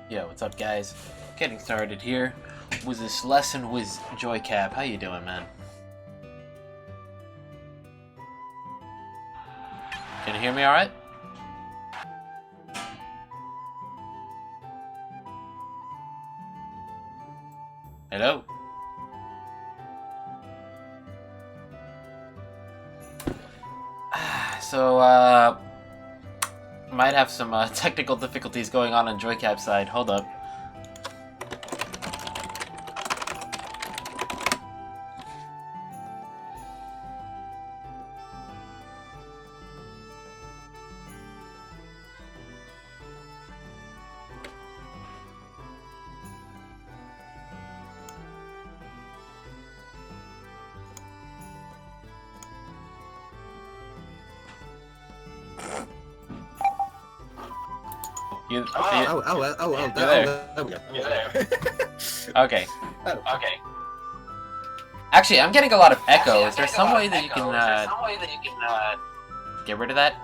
Yo, what's up, guys? Getting started here with this lesson with Joycap. How you doing, man? Can you hear me all right? Hello? So, might have some technical difficulties going on Joycap's side. Hold up. There we go. Okay. Okay. Actually, I'm getting a lot of echo. Is there some way that you can get rid of that?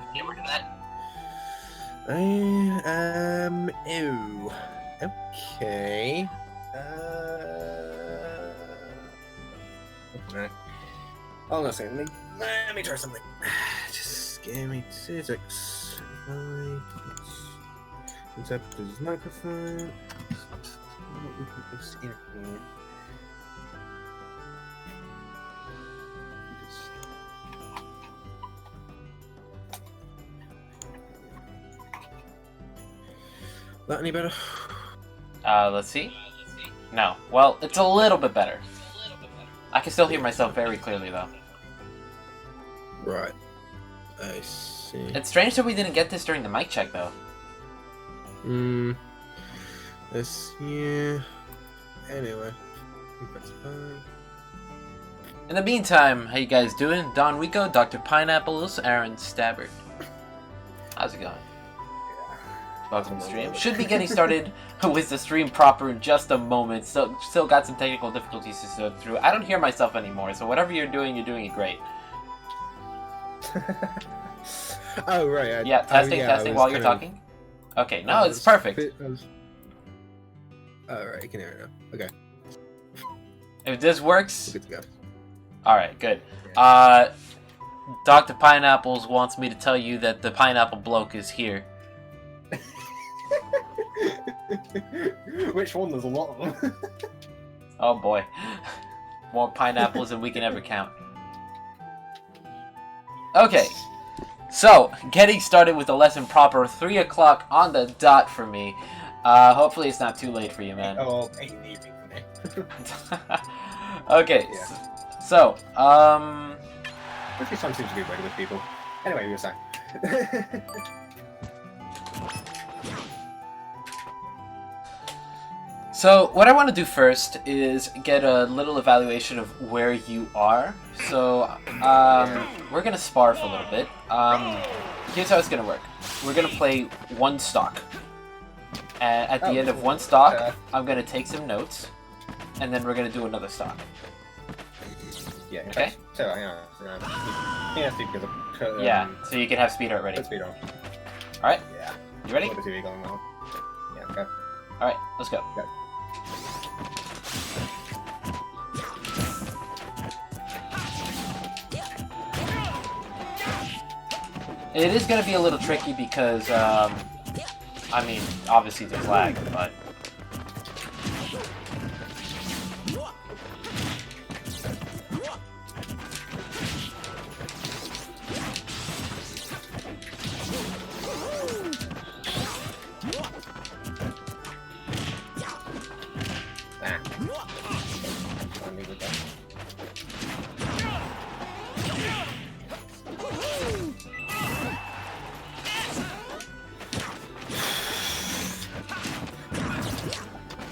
Ew. Okay. Hold on a second. Let me try something. Just give me 2 seconds. Except his microphone. That any better? Let's see. No. Well, it's a little bit better. I can still hear myself very clearly, though. Right. I see. It's strange that we didn't get this during the mic check, though. This, yeah. Anyway. I think that's fine. In the meantime, how you guys doing? Don Rico, Dr. Pineapples, Aaron Stabbert. How's it going? Welcome to the stream. Should be getting started with the stream proper in just a moment. Still got some technical difficulties to sort through. I don't hear myself anymore, so whatever you're doing it great. Oh, right. Yeah, testing while you're talking. Okay, no, it's perfect. Alright, you can hear it now. Okay. If this works... We're good to go. Alright, good. Yeah. Dr. Pineapples wants me to tell you that the pineapple bloke is here. Which one? There's a lot of them. Oh boy. More pineapples than we can ever count. Okay. So, getting started with the lesson proper, 3 o'clock on the dot for me. Hopefully it's not too late for you, man. Oh, 8 in the evening for me. Okay, Yeah. so, Which time seems to be regular people. Anyway, you were saying. So, what I want to do first is get a little evaluation of where you are. So, we're going to spar for a little bit. Here's how it's going to work. We're going to play one stock. And at the end of one stock, I'm going to take some notes. And then we're going to do another stock. Yeah, okay. So, yeah, so you can have speed art ready. Put speed on. Alright? Yeah. You ready? What is he going on? Yeah, okay. Alright, let's go. Go. It is going to be a little tricky because, I mean, obviously there's lag, but...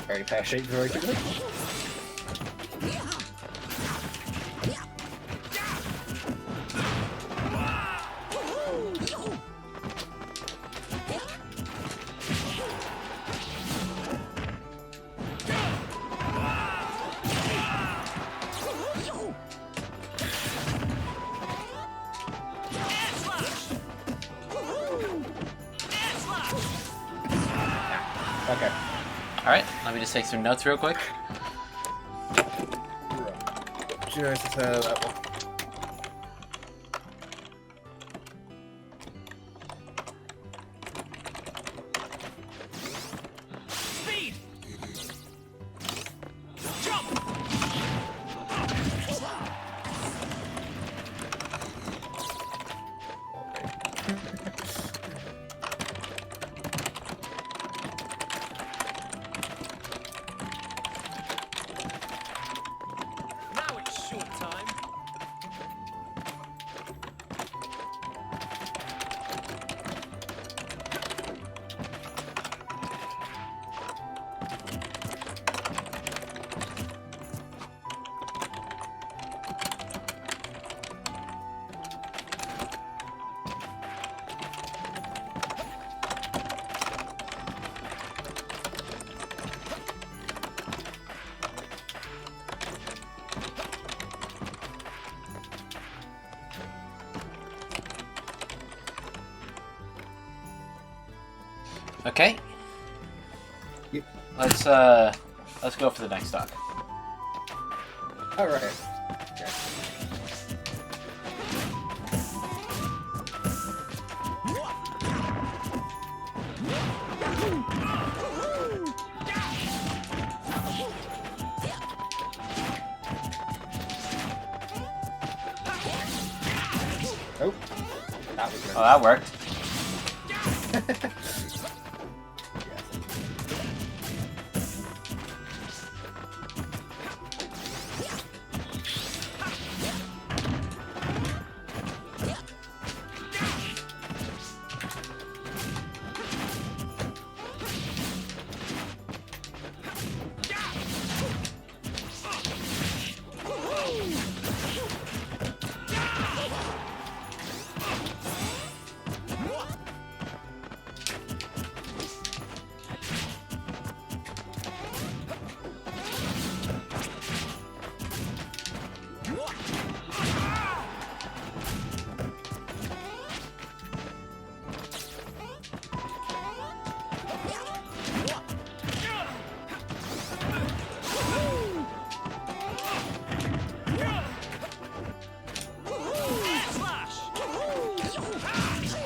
Very pear-shaped very quickly. Okay. Alright, let me just take some notes real quick. Right. Do you notice that one? Speed! Jump! Now it's short time. Okay. Yep. Let's go for the next stock. Alright. Okay. Oh, that was good. Oh, that worked.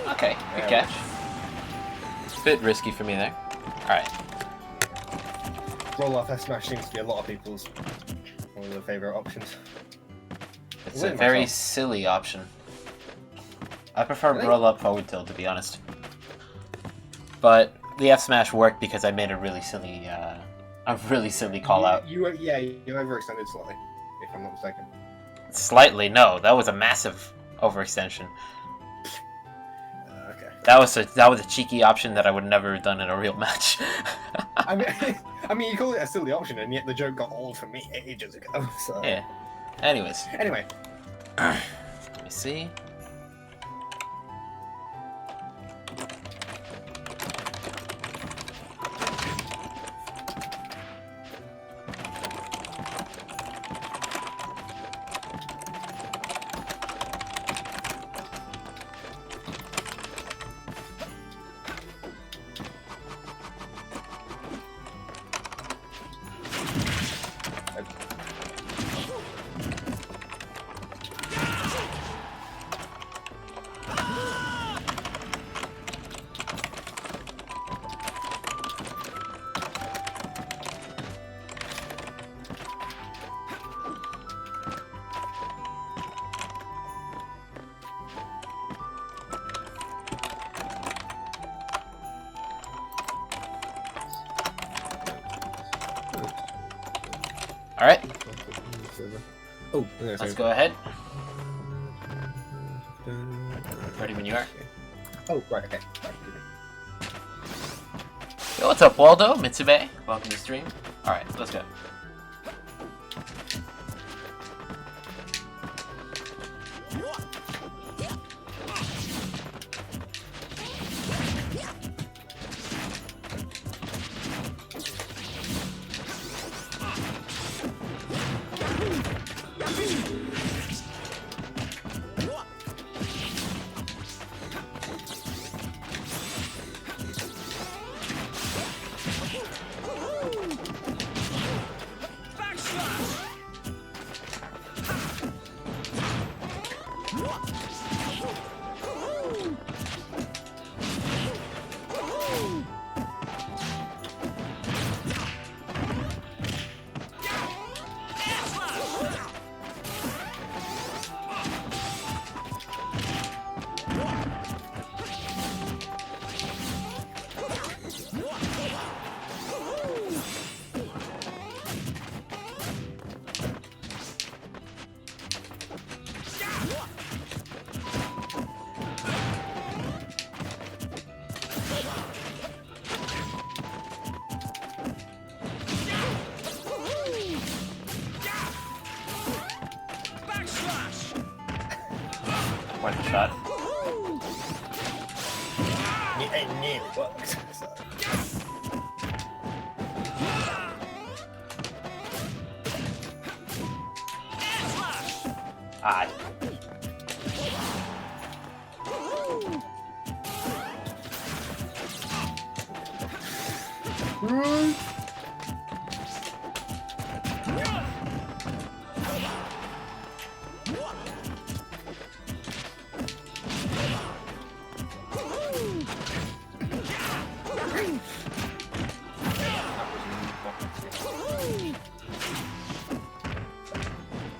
Okay, good catch. Bit risky for me there. Alright. Roll off F smash seems to be a lot of people's one of their favourite options. It's Win a very myself. silly option. I prefer Really? roll up forward tilt, to be honest. But the F smash worked because I made a really silly call out. You overextended slightly, if I'm not mistaken. Slightly, no, that was a massive overextension. Okay. That was a cheeky option that I would never have done in a real match. I mean, you call it a silly option, and yet the joke got old for me ages ago. So. Yeah. Anyways, Anyway, let me see. All right, oh, let's go ahead. Ready when you are. Oh, right, okay. Right, Yo, what's up, Waldo? Mitsube? Welcome to the stream. Alright, let's go. Worth a shot. It nearly worked. So. Ah.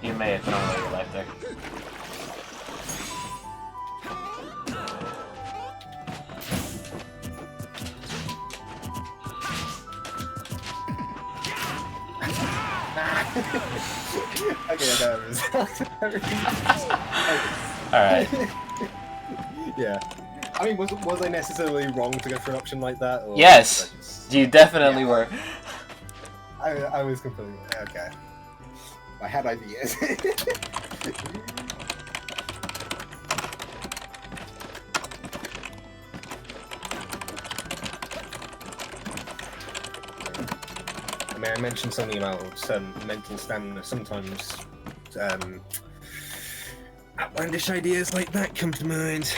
You may have thrown away your life there. Okay, I know it was. Alright. Yeah. I mean, was I necessarily wrong to go for an option like that? Or Yes! was I just- You definitely were. I was completely okay. I had ideas. I mean, I mentioned something about some mental stamina. Sometimes outlandish ideas like that come to mind.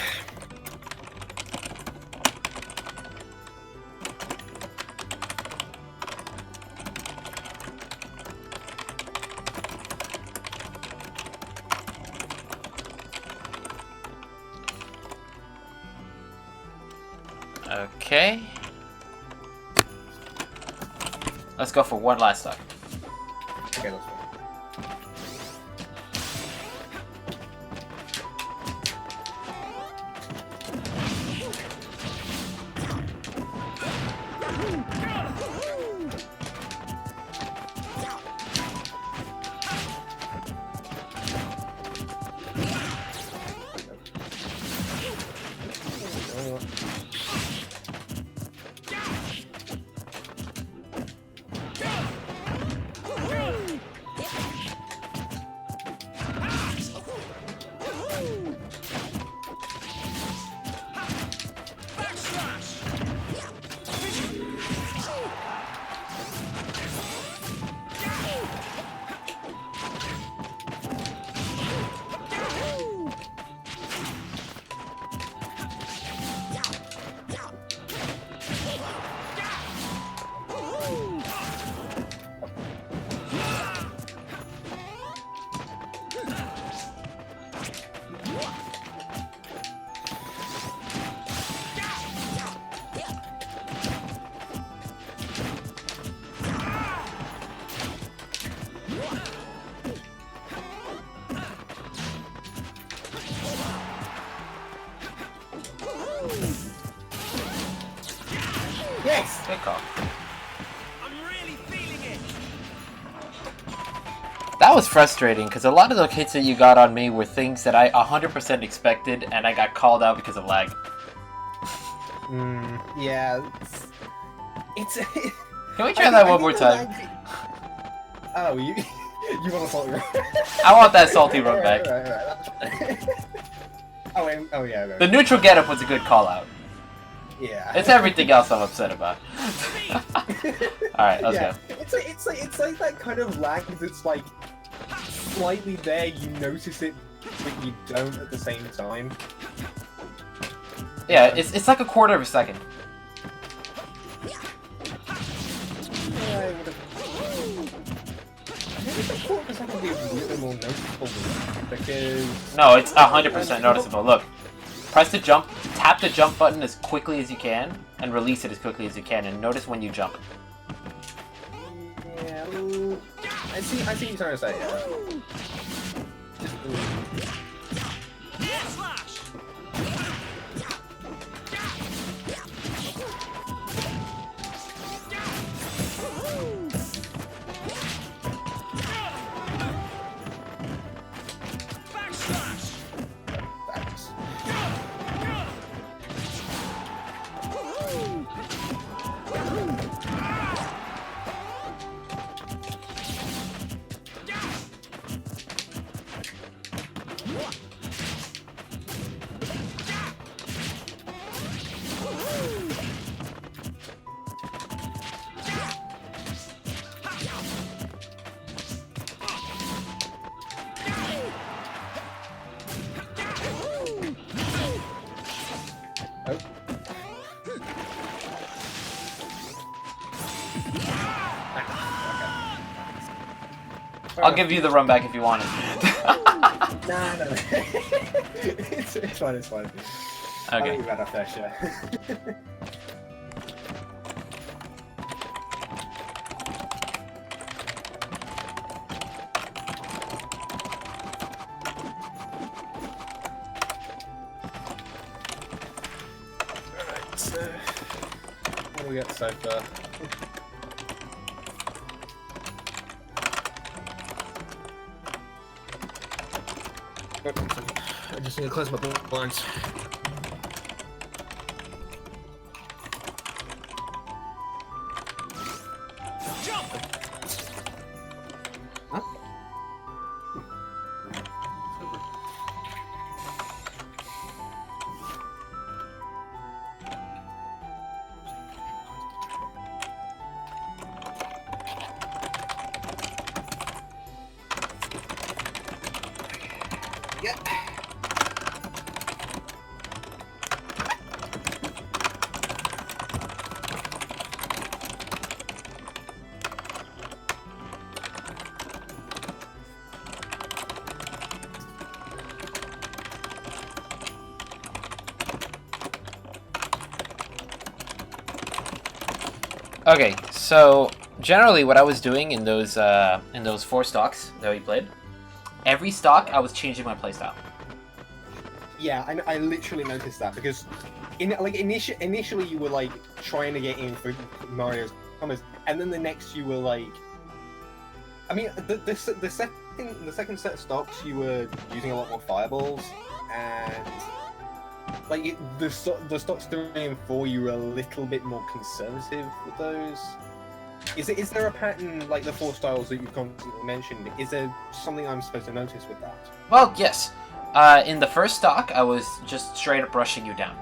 Okay. Let's go for one last stock. Okay, let's go. Yes! Good call. I'm really feeling it. That was frustrating because a lot of the hits that you got on me were things that I 100% expected and I got called out because of lag. Yeah. It's Can we try that one more time? Oh, you want a salty run? I want that salty run back. Right. Oh, yeah. Right. The neutral getup was a good call out. Yeah. It's everything else I'm upset about. Alright, let's yeah. go. It's like that kind of lag that's like slightly there, you notice it, but you don't at the same time. Yeah, it's like a quarter of a second. Maybe the quarter of a second would be a little more noticeable because... No, it's 100% noticeable. Look, press the jump, tap the jump button as quickly as you can, and release it as quickly as you can, and notice when you jump. Yeah, I see what you're trying to say, yeah. Just, Slash. Backslash. Thanks. I'll give you the run back if you want it. Nah, no. it's fine, it's fine. I Okay. think we've had our fair share. Alright, so... What do we got so far? I just need to close my blinds. Jump! Huh? Yeah. Okay, so generally what I was doing in those 4 stocks that we played, every stock I was changing my playstyle. Yeah, I literally noticed that because initially you were like trying to get in for Mario's comments, and then the next you were like, I mean the second set of stocks you were using a lot more fireballs, and like the stocks 3 and 4 you were a little bit more conservative with those. Is there a pattern like the 4 styles that you've constantly mentioned? Is there something I'm supposed to notice with that? Well, yes. In the first stock, I was just straight up rushing you down.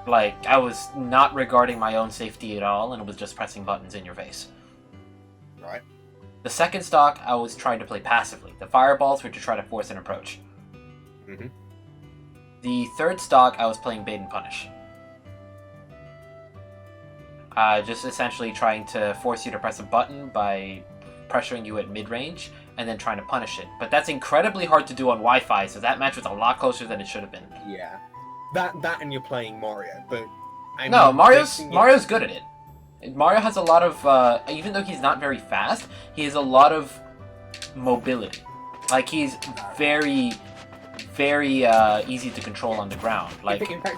Like, I was not regarding my own safety at all, and was just pressing buttons in your face. Right. The second stock, I was trying to play passively. The fireballs were to try to force an approach. Mm-hmm. The third stock, I was playing bait and punish. Just essentially trying to force you to press a button by pressuring you at mid-range, and then trying to punish it. But that's incredibly hard to do on Wi-Fi, so that match was a lot closer than it should have been. Yeah. That and you're playing Mario, but no, Mario's good at it. Mario has a lot of, even though he's not very fast, he has a lot of mobility. Like, he's very, very easy to control on the ground. Like, in fact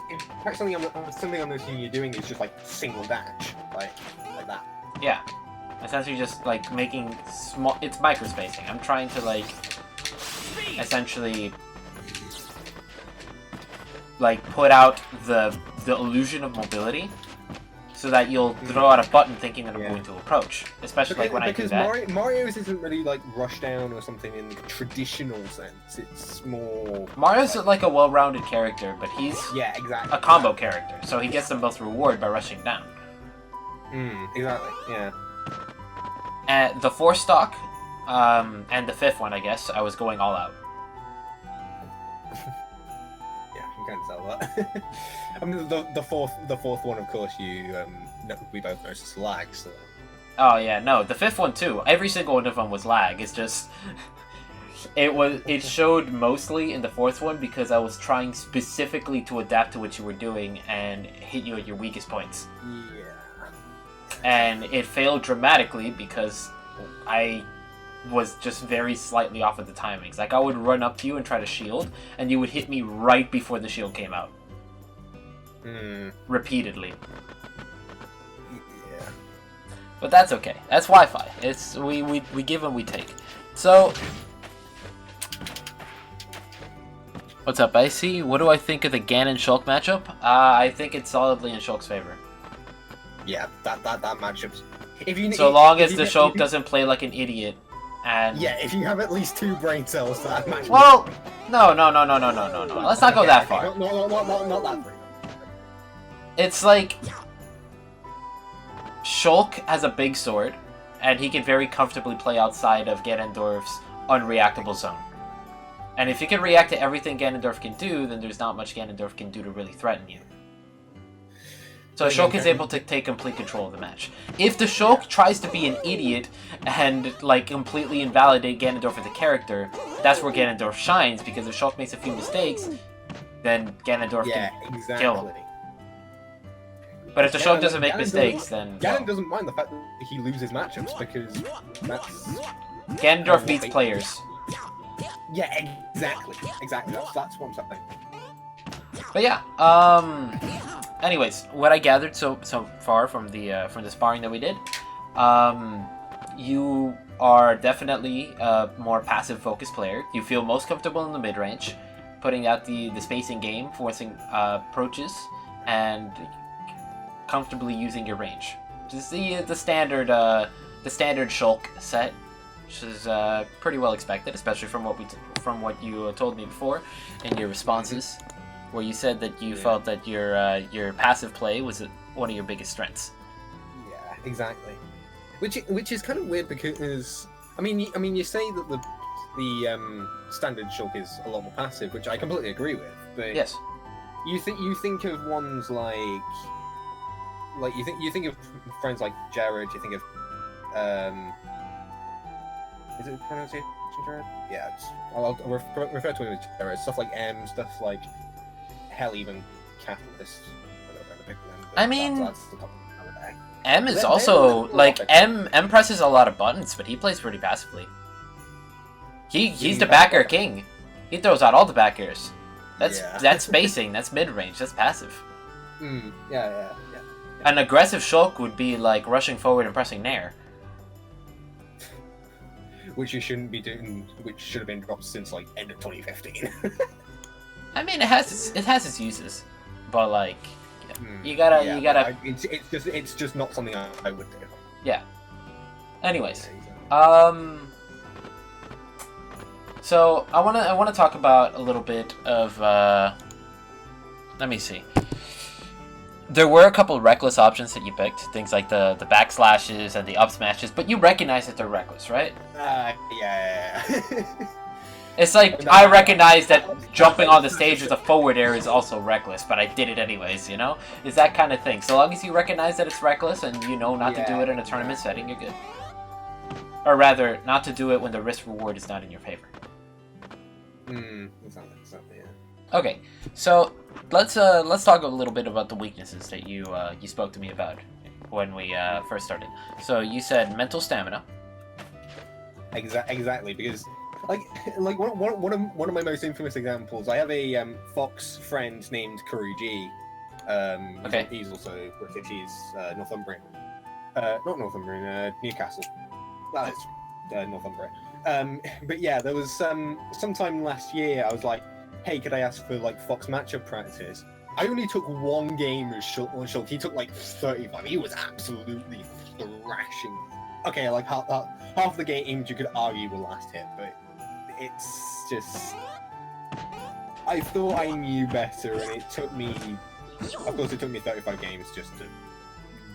something I'm noticing you're doing is just like single dash, like that. Yeah. Essentially just, like, making small... It's microspacing. I'm trying to, like, essentially, like, put out the illusion of mobility so that you'll throw out a button thinking that I'm going to approach. Especially, like, when I do that. Because Mario's isn't really, like, rushdown or something in the traditional sense. It's more... Mario's, like, a well-rounded character, but he's yeah, exactly. a combo character, so he gets the most reward by rushing down. Exactly, yeah. At the 4th stock, and the 5th one, I guess, I was going all out. Yeah, you can tell that. I mean, the fourth one, of course, we both noticed lag. So. Oh yeah, no, the 5th one too. Every single one of them was lag. It's just it showed mostly in the 4th one because I was trying specifically to adapt to what you were doing and hit you at your weakest points. Yeah. And it failed dramatically because I was just very slightly off with the timings. Like, I would run up to you and try to shield, and you would hit me right before the shield came out. Repeatedly. Yeah. But that's okay. That's Wi-Fi. It's we give and we take. So, what's up, Icy? What do I think of the Ganon Shulk matchup? I think it's solidly in Shulk's favor. Yeah, that matchup's... So long as the Shulk doesn't play like an idiot, and... Yeah, if you have at least 2 brain cells, that matchup... Well, no. Let's not go that far. No, not that far. It's like... Shulk has a big sword, and he can very comfortably play outside of Ganondorf's unreactable zone. And if you can react to everything Ganondorf can do, then there's not much Ganondorf can do to really threaten you. So Shulk is able to take complete control of the match. If the Shulk tries to be an idiot and like completely invalidate Ganondorf as a character, that's where Ganondorf shines, because if Shulk makes a few mistakes, then Ganondorf can kill him. But if the Shulk doesn't make mistakes, then... Ganon doesn't mind the fact that he loses matchups, because that's... Ganondorf beats players. Yeah, exactly. That's what I'm saying. But yeah, anyways, what I gathered so far from the sparring that we did, you are definitely a more passive focused player. You feel most comfortable in the mid range, putting out the spacing game, forcing approaches, and comfortably using your range. Just the standard Shulk set, which is pretty well expected, especially from what you told me before in your responses, where you said that you felt that your passive play was one of your biggest strengths. Yeah, exactly. Which is kind of weird, because I mean you say that the standard Shulk is a lot more passive, which I completely agree with. But yes, you think of ones like you think of friends like Jared. You think of is it pronunciation Jared? Yeah, I'll refer to him as Jared. Stuff like M, stuff like hell, even Catalyst. I mean, that's the top of the day. M is also like M presses a lot of buttons, but he plays pretty passively. He's the back air king. He throws out all the back airs. That's spacing. That's mid range. That's passive. Yeah. An aggressive Shulk would be like rushing forward and pressing Nair. Which you shouldn't be doing. Which should have been dropped since like end of 2015. I mean, it has its uses, but like, you gotta. It's just not something I would do. Yeah. Anyways, so I wanna talk about a little bit of. Let me see. There were a couple of reckless options that you picked, things like the backslashes and the up smashes, but you recognize that they're reckless, right? Yeah. It's like, I recognize that jumping on the stage with a forward air is also reckless, but I did it anyways, you know? It's that kind of thing. So long as you recognize that it's reckless and you know not to do it in a tournament setting, you're good. Or rather, not to do it when the risk-reward is not in your favor. Exactly, yeah. Okay, so let's talk a little bit about the weaknesses that you spoke to me about when we first started. So you said mental stamina. Exactly, because like one of my most infamous examples. I have a Fox friend named Kuruji. Okay. He's also British. He's Northumbrian. Not Northumbrian. Newcastle. That is Northumbria. But yeah, there was sometime last year. I was like, hey, could I ask for like Fox matchup practice? I only took one game with Shulk. He took like 35. He was absolutely thrashing. Okay, like half the games you could argue were last hit, but it's just... I thought I knew better, and it took me... Of course, it took me 35 games just to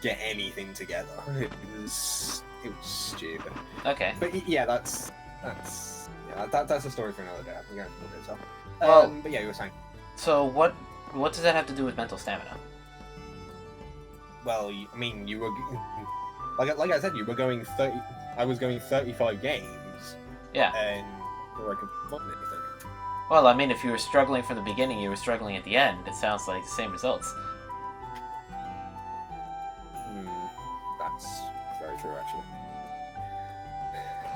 get anything together. It was stupid. Okay. But yeah, that's a story for another day. I can go into it itself. But yeah, you were saying. So what does that have to do with mental stamina? Well, I mean, you were like I said, you were going 30. I was going 35 games. Yeah. And before I could find anything. Well, I mean, if you were struggling from the beginning, you were struggling at the end. It sounds like the same results. That's very true, actually.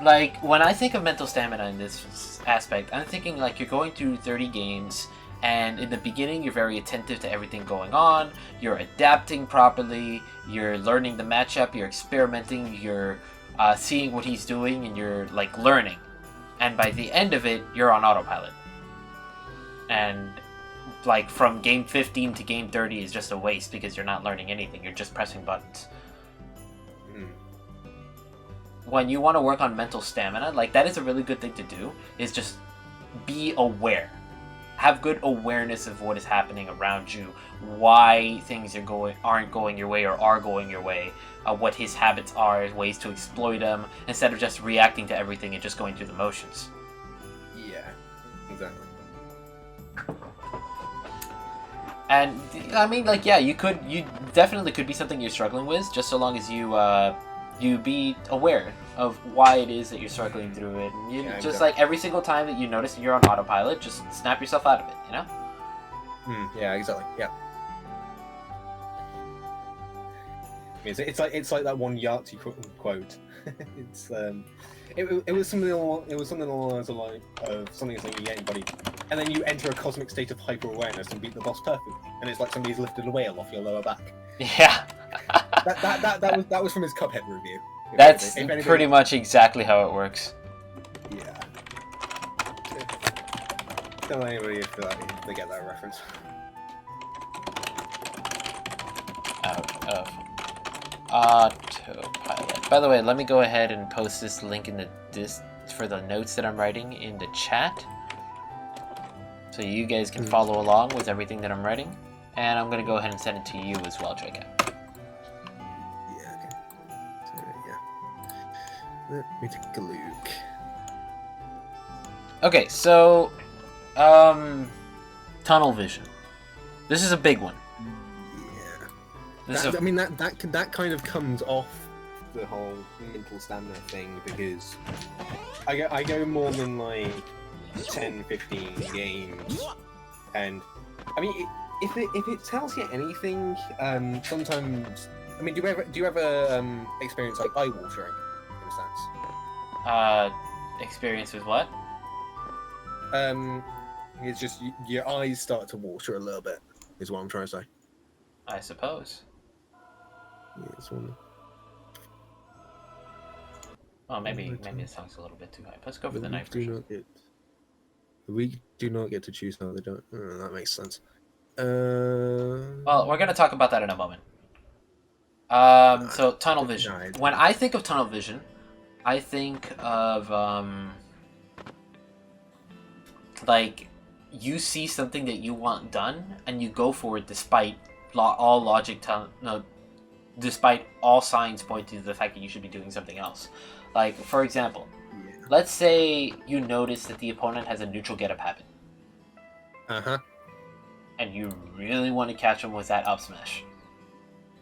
Like, when I think of mental stamina in this aspect, I'm thinking like you're going through 30 games, and in the beginning you're very attentive to everything going on, you're adapting properly, you're learning the matchup, you're experimenting, you're seeing what he's doing, and you're like learning. And by the end of it, you're on autopilot. And like from game 15 to game 30 is just a waste because you're not learning anything, you're just pressing buttons. When you want to work on mental stamina, like that is a really good thing to do, is just be aware. Have good awareness of what is happening around you, why things aren't going your way or are going your way, what his habits are, ways to exploit them, instead of just reacting to everything and just going through the motions. Yeah, exactly. And I mean, like, yeah, you definitely could be something you're struggling with, just so long as you be aware of why it is that you're struggling through it. And you Yeah, just exactly. like every single time that you notice that you're on autopilot, just snap yourself out of it, you know? Yeah, exactly. Yeah. It's like that one Yahtzee quote. It's it was something along the lines of something saying you get anybody, and then you enter a cosmic state of hyper awareness and beat the boss perfectly, and it's like somebody's lifted a whale off your lower back. Yeah. That was from his Cuphead review. That's If anybody- pretty much exactly how it works. Yeah. Don't let anybody if they get that reference. Out of autopilot. By the way, let me go ahead and post this link in for the notes that I'm writing in the chat, so you guys can follow along with everything that I'm writing. And I'm gonna go ahead and send it to you as well, Joycap. Yeah. Okay. So, yeah. Let me take a look. Okay, so tunnel vision. This is a big one. Yeah. I mean that kind of comes off the whole mental stamina thing, because I go more than like 10, 15 games, and I mean if it tells you anything, sometimes I mean do you ever experience like eye watering in a sense? Experience with what? It's just your eyes start to water a little bit, is what I'm trying to say. I suppose. Yeah, it's one. Oh, maybe the song's a little bit too high. Let's go for the night do version. not get. We do not get to choose how they don't. Oh, that makes sense. Well, we're gonna talk about that in a moment. So tunnel vision. No, When I think of tunnel vision, I think of like you see something that you want done and you go for it despite all logic. Despite all signs pointing to the fact that you should be doing something else. Like, for example, let's say you notice that the opponent has a neutral get-up habit. Uh-huh. And you really want to catch him with that up smash.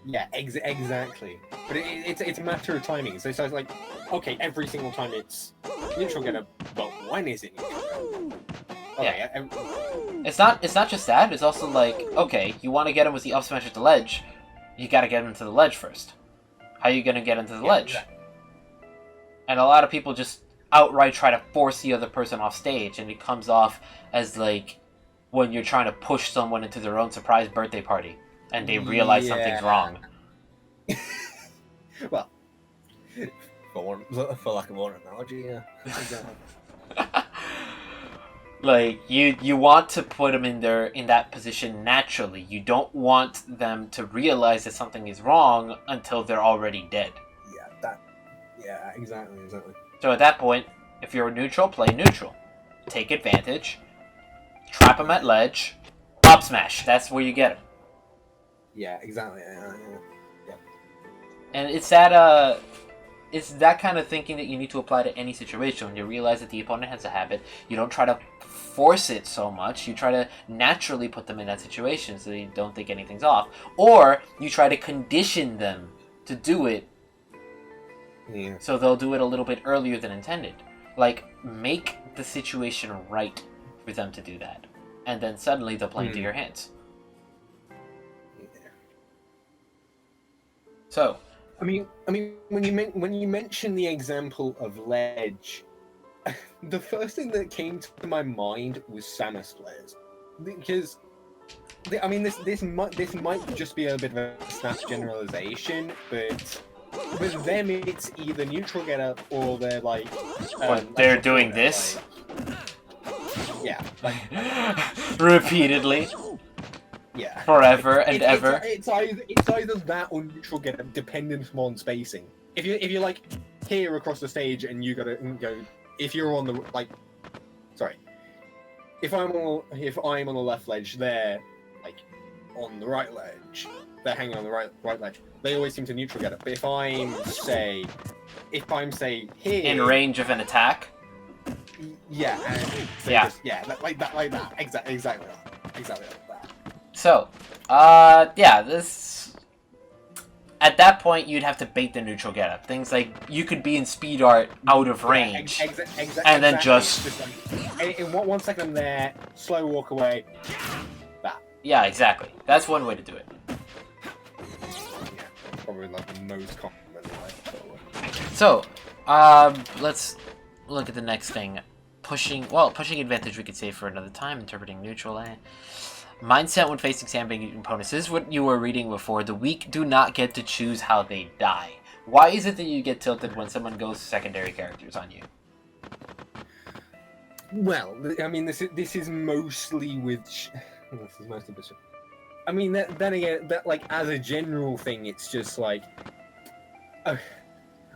Yeah, exactly. But it's a matter of timing. So it's like, okay, every single time it's neutral get-up, but when is it neutral? Okay, yeah. It's not just that, it's also like, okay, you want to get him with the up smash at the ledge, you gotta get him to the ledge first. How are you gonna get him to the ledge? Exactly. And a lot of people just outright try to force the other person off stage, and it comes off as like when you're trying to push someone into their own surprise birthday party, and they realize something's wrong. Well, for lack of more analogy, yeah. Exactly. Like, you want to put them in that position naturally. You don't want them to realize that something is wrong until they're already dead. Yeah, exactly. So at that point, if you're neutral, play neutral. Take advantage. Trap them at ledge. Up smash. That's where you get them. Yeah, exactly. Yeah. And it's that kind of thinking that you need to apply to any situation. When you realize that the opponent has a habit, you don't try to force it so much. You try to naturally put them in that situation so they don't think anything's off. Or you try to condition them to do it, so they'll do it a little bit earlier than intended. Like, make the situation right for them to do that. And then suddenly they'll play into your hands. Yeah. So, I mean, when you mention the example of ledge, the first thing that came to my mind was Samus players, because this might just be a bit of a snap generalization, but with them it's either neutral get up or they're like they're doing this. Yeah, like repeatedly. Yeah. Forever and ever. It's either that or neutral get up, dependent on spacing. If you're like here across the stage and you gotta go, if you're on the if I'm on the left ledge, they're like on the right ledge. They're hanging on the right ledge. They always seem to neutral get up. But if I'm say here in range of an attack. Yeah. Yeah. Like that. Exactly like that. So, yeah, this... At that point, you'd have to bait the neutral getup. Things like, you could be in speed art out of range, and then just like, in 1 second I'm there, slow walk away, that. Yeah, exactly. That's one way to do it. Yeah, probably like the most common way. So, let's look at the next thing. Pushing advantage we could save for another time. Interpreting neutral. Mindset when facing sandbagging opponents. This is what you were reading before. The weak do not get to choose how they die. Why is it that you get tilted when someone goes secondary characters on you? Well, I mean, this is mostly with. This is mostly with. I mean, then again, that like as a general thing, it's just like,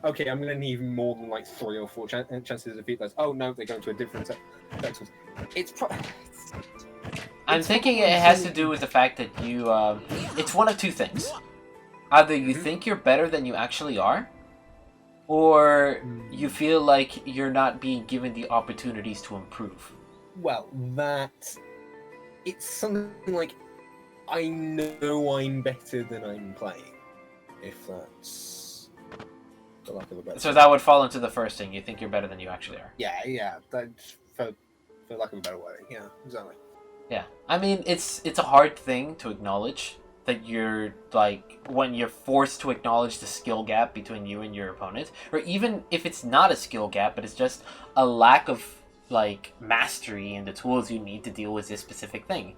okay, I'm gonna need more than like 3 or 4 chances to defeat those. Oh no, they go to a different set. I'm thinking it has to do with the fact that you. It's one of two things. Either you think you're better than you actually are, or you feel like you're not being given the opportunities to improve. Well, it's something like I know I'm better than I'm playing. If that's for lack of a better. So that would fall into the first thing. You think you're better than you actually are. Yeah. That's for lack of a better word. Yeah, exactly. Yeah, I mean, it's a hard thing to acknowledge that you're, like, when you're forced to acknowledge the skill gap between you and your opponent, or even if it's not a skill gap, but it's just a lack of, like, mastery in the tools you need to deal with this specific thing.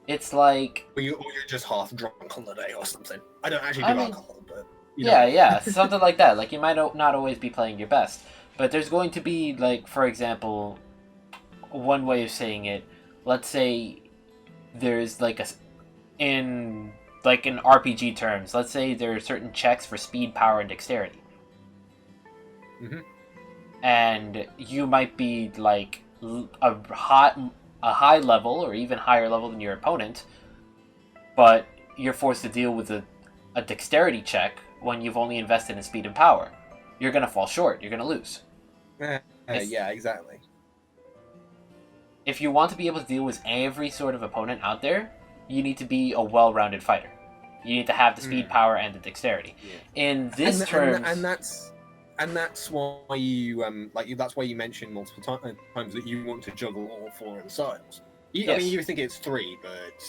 It's like... Or you're just half drunk on the day or something. I don't actually do alcohol, but... Yeah, something like that. Like, you might not always be playing your best, but there's going to be, like, for example, one way of saying it, let's say there's like in RPG terms, let's say there are certain checks for speed, power, and dexterity. Mm-hmm. And you might be like a high level or even higher level than your opponent, but you're forced to deal with a dexterity check when you've only invested in speed and power. You're gonna fall short. You're gonna lose. Yeah, exactly. If you want to be able to deal with every sort of opponent out there, you need to be a well-rounded fighter. You need to have the speed, power, and the dexterity. Yeah. In this terms, and that's why you that's why you mentioned multiple times that you want to juggle all 4 of the styles. Yes. I mean, you think it's 3, but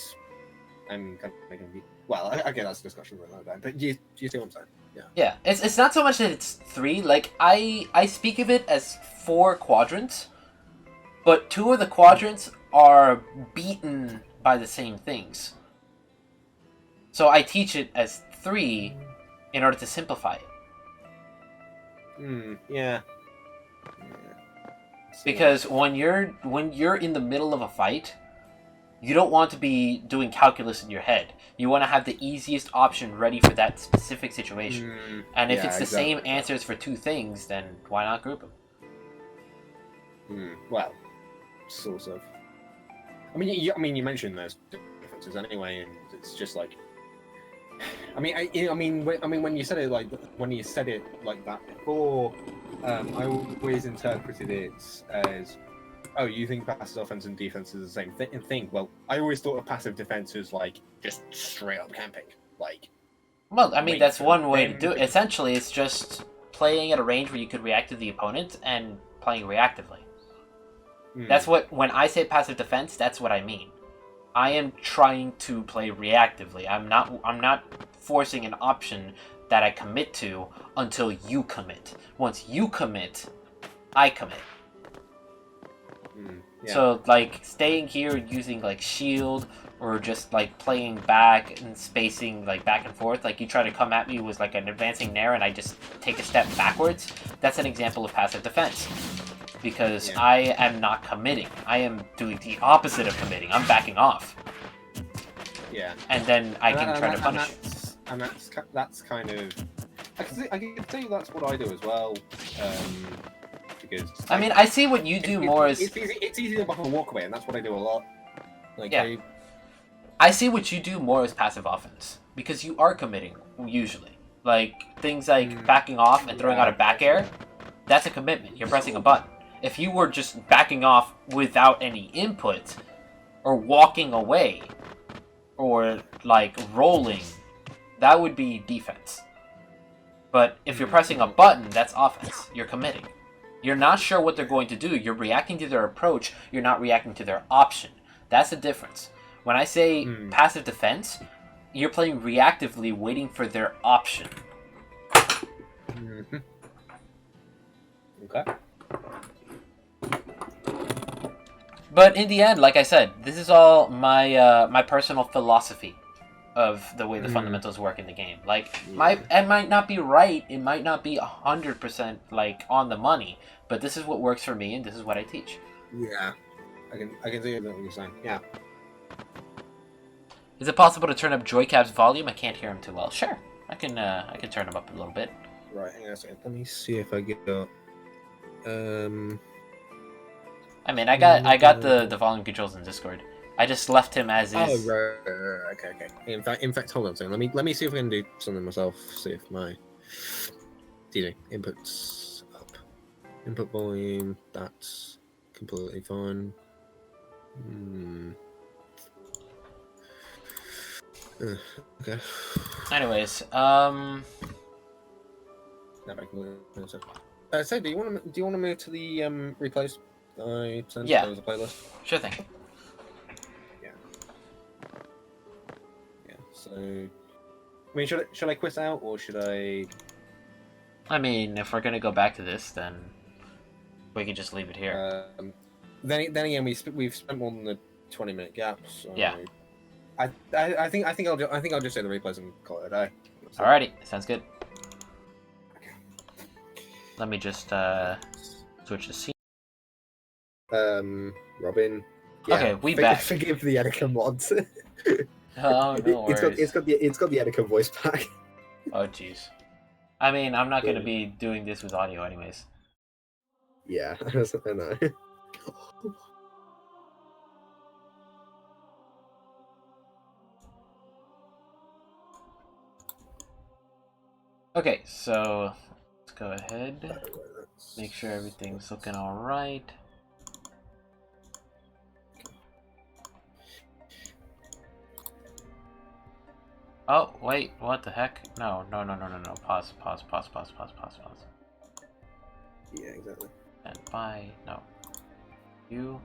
I'm kind of making. Well, okay, that's a discussion for another time. But do you see what I'm saying? Yeah. Yeah, it's not so much that it's 3. Like I speak of it as 4 quadrants. But 2 of the quadrants are beaten by the same things. So I teach it as 3 in order to simplify it. Yeah. Because when you're in the middle of a fight, you don't want to be doing calculus in your head. You want to have the easiest option ready for that specific situation. And if it's the same answers for 2 things, then why not group them? Well, sort of. I mean, you mentioned there's differences anyway, and it's just like. I mean, when you said it like that before, I always interpreted it as, oh, you think passive offense and defense is the same thing. Well, I always thought of passive defense as like just straight up camping, like. Well, I mean, that's one way to do it. Essentially, it's just playing at a range where you could react to the opponent and playing reactively. That's what, when I say passive defense, that's what I mean. I am trying to play reactively. I'm not forcing an option that I commit to until you commit. Once you commit, I commit. Yeah. So, like, staying here using, like, shield, or just, like, playing back and spacing, like, back and forth, like, you try to come at me with, like, an advancing nair and I just take a step backwards, that's an example of passive defense. Because I am not committing. I am doing the opposite of committing. I'm backing off. Yeah. And then I can try to punish you. And that's kind of... I can say that's what I do as well. Because... I mean, I see what you do more as... It's easy to walk away, and that's what I do a lot. Like, yeah. I see what you do more as passive offense. Because you are committing, usually. Like, things like backing off and throwing out a back air, that's a commitment. You're pressing a button. If you were just backing off without any input, or walking away, or like rolling, that would be defense. But if you're pressing a button, that's offense. You're committing. You're not sure what they're going to do. You're reacting to their approach. You're not reacting to their option. That's the difference. When I say passive defense, you're playing reactively, waiting for their option. Mm-hmm. Okay. But in the end, like I said, this is all my my personal philosophy of the way the fundamentals work in the game. Like, it might not be right, it might not be 100% like on the money, but this is what works for me, and this is what I teach. Yeah, I can see what you're saying. Yeah. Is it possible to turn up Joycap's volume? I can't hear him too well. Sure, I can turn him up a little bit. Right. Hang on a second. Let me see if I get. I mean, I got the volume controls in Discord. I just left him as is. Oh, right. Okay. In fact, hold on a second. Let me see if I can do something myself. See if my inputs up. Input volume. That's completely fine. Okay. Anyways, Now I can so, do you want to move to the replays? I sent Yeah. as a playlist. Sure thing. Yeah. So, I mean, should I quit out or should I? I mean, if we're gonna go back to this, then we could just leave it here. Then again, we've spent more than the 20-minute gap. So Yeah. I think I'll just say the replays and call it a day. Alrighty, sounds good. Let me just switch the scene. Robin. Yeah, Okay, we back. Forgive the Etika mods. Oh, no worries. It's got the Etika voice pack. Oh jeez. I mean, I'm not gonna be doing this with audio anyways. Yeah, I know. Okay, so let's go ahead. Make sure everything's looking alright. Oh, wait, what the heck? No. Pause. Yeah, exactly. And by, no. You.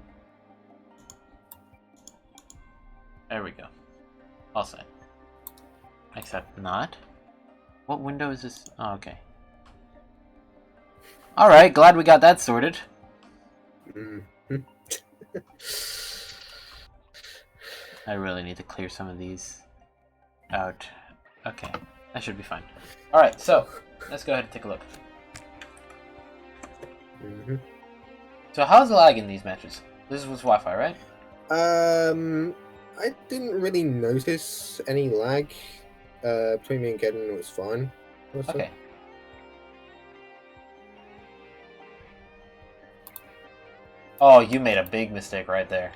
There we go. All set. Except not. What window is this? Oh, okay. Alright, glad we got that sorted. I really need to clear some of these out. Okay, that should be fine. Alright, so let's go ahead and take a look. So how's the lag in these matches? This was Wi-Fi, right? I didn't really notice any lag. Between me and Kedden, it was fine. Okay. Oh, you made a big mistake right there.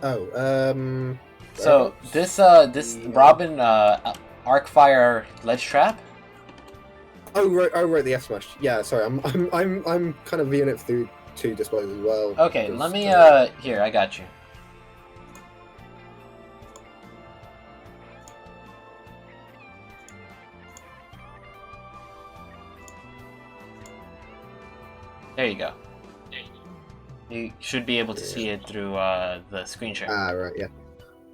Oh, So this Robin Arcfire ledge trap. Oh right, the F smash. Yeah, sorry, I'm kind of viewing it through two displays as well. Okay, let me here, I got you. There you go. You should be able to see it through the screen share. Ah, right, yeah.